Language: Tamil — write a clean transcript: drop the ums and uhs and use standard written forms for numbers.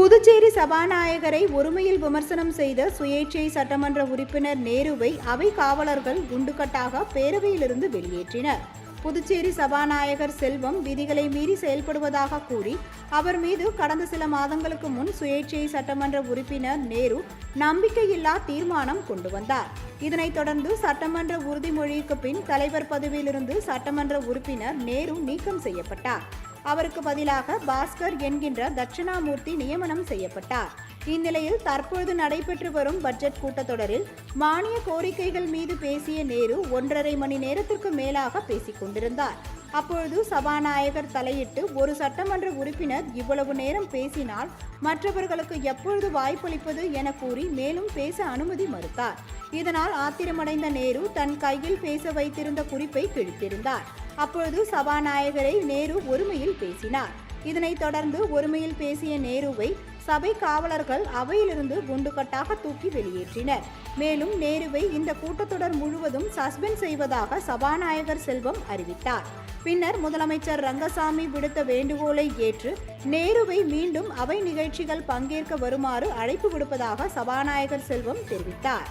புதுச்சேரி சபாநாயகரை ஒருமையில் விமர்சனம் செய்த சுயேட்சை சட்டமன்ற உறுப்பினர் நேருவை அவை காவலர்கள் குண்டுகட்டாக பேரவையிலிருந்து வெளியேற்றினர். புதுச்சேரி சபாநாயகர் செல்வம் விதிகளை மீறி செயல்படுவதாக கூறி அவர் மீது கடந்த சில மாதங்களுக்கு முன் சுயேட்சை சட்டமன்ற உறுப்பினர் நேரு நம்பிக்கையில்லா தீர்மானம் கொண்டு வந்தார். இதனைத் தொடர்ந்து சட்டமன்ற உறுதிமொழிக்கு பின் தலைவர் பதவியிலிருந்து சட்டமன்ற உறுப்பினர் நேரு நீக்கம் செய்யப்பட்டார். அவருக்கு பதிலாக பாஸ்கர் என்கின்ற தட்சிணாமூர்த்தி நியமனம் செய்யப்பட்டார். இந்நிலையில் தற்பொழுது நடைபெற்று வரும் பட்ஜெட் கூட்டத்தொடரில் மானிய கோரிக்கைகள் மீது பேசிய நேரு 1.5 மணி நேரத்திற்கு மேலாக பேசிக் கொண்டிருந்தார். அப்பொழுது சபாநாயகர் தலையிட்டு, ஒரு சட்டமன்ற உறுப்பினர் இவ்வளவு நேரம் பேசினால் மற்றவர்களுக்கு எப்பொழுது வாய்ப்பளிப்பது என கூறி மேலும் பேச அனுமதி மறுத்தார். இதனால் ஆத்திரமடைந்த நேரு தன் கையில் பேச வைத்திருந்த குறிப்பை கிழித்திருந்தார். அப்பொழுது சபாநாயகரை நேரு ஒருமையில் பேசினார். இதனைத் தொடர்ந்து ஒருமையில் பேசிய நேருவை சபை காவலர்கள் அவையிலிருந்து குண்டுகட்டாக தூக்கி வெளியேற்றினர். மேலும் நேருவை இந்த கூட்டத்தொடர் முழுவதும் சஸ்பெண்ட் செய்வதாக சபாநாயகர் செல்வம் அறிவித்தார். பின்னர் முதலமைச்சர் ரங்கசாமி விடுத்த வேண்டுகோளை ஏற்று நேருவை மீண்டும் அவை நிகழ்ச்சிகள் பங்கேற்க வருமாறு அழைப்பு விடுப்பதாக சபாநாயகர் செல்வம் தெரிவித்தார்.